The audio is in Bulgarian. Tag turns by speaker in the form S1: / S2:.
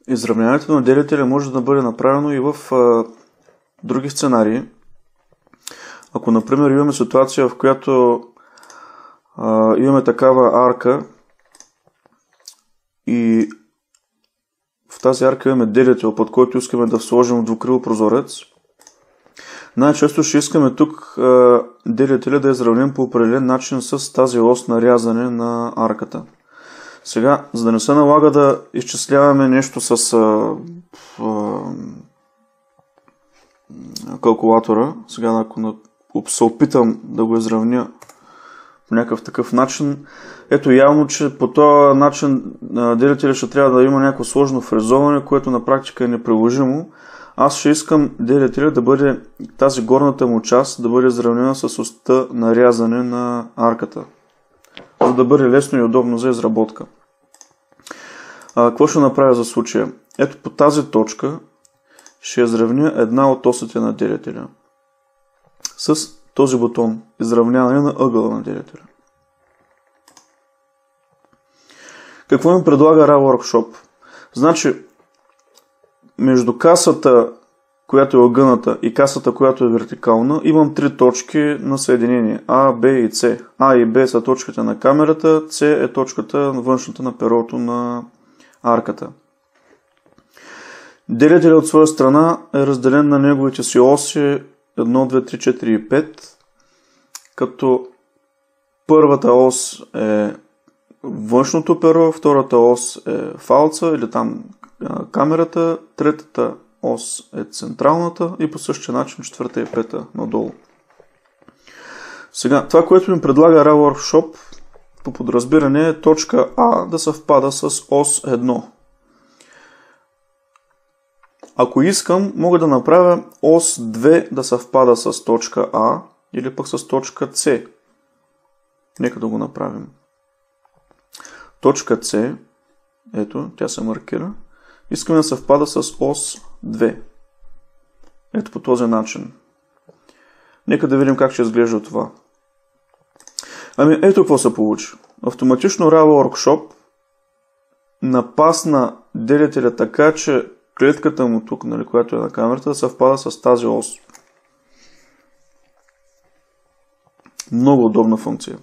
S1: изравняването на делителя може да бъде направено и в други сценарии. Ако, например, имаме ситуация, в която имаме такава арка и в тази арка имаме делител, под който искаме да сложим двукрил прозорец, най-често ще искаме тук делителя да изравним по определен начин с тази ос на рязане на арката. Сега, за да не се налага да изчисляваме нещо с калкулатора, сега ако се опитам да го изравня по някакъв такъв начин, ето явно, че по този начин делителя ще трябва да има някакво сложно фрезоване, което на практика е неприложимо. Аз ще искам делителя да бъде, тази горната му част да бъде изравнена с оста на рязане на арката, за да бъде лесно и удобно за изработка. Какво ще направя за случая? Ето по тази точка ще изравня една от осите на делителя с този бутон изравняване на ъгъла на делителя. Какво ми предлага RAW Workshop? Значи, между касата, която е огъната, и касата, която е вертикална, имам три точки на съединение А, Б и С. А и Б са точките на камерата, С е точката на външната на перото на арката. Делителят от своя страна е разделен на неговите си оси 1, 2, 3, 4 и 5, като първата ос е външното перо, втората ос е фалца или там камерата, третата ос е централната и по същия начин четвърта и пета надолу. Сега, това, което ми предлага RAW Workshop по подразбиране е точка А да съвпада с ос 1. Ако искам, мога да направя ос 2 да съвпада с точка А или пък с точка С. Нека да го направим. Точка С, ето, тя се маркира. Искаме да съвпада с ос 2. Ето по този начин. Нека да видим как ще изглежда това. Ами ето какво се получи. Автоматично RAW Workshop напасна делителя така, че клетката му тук, нали, която е на камерата, съвпада с тази ос. Много удобна функция.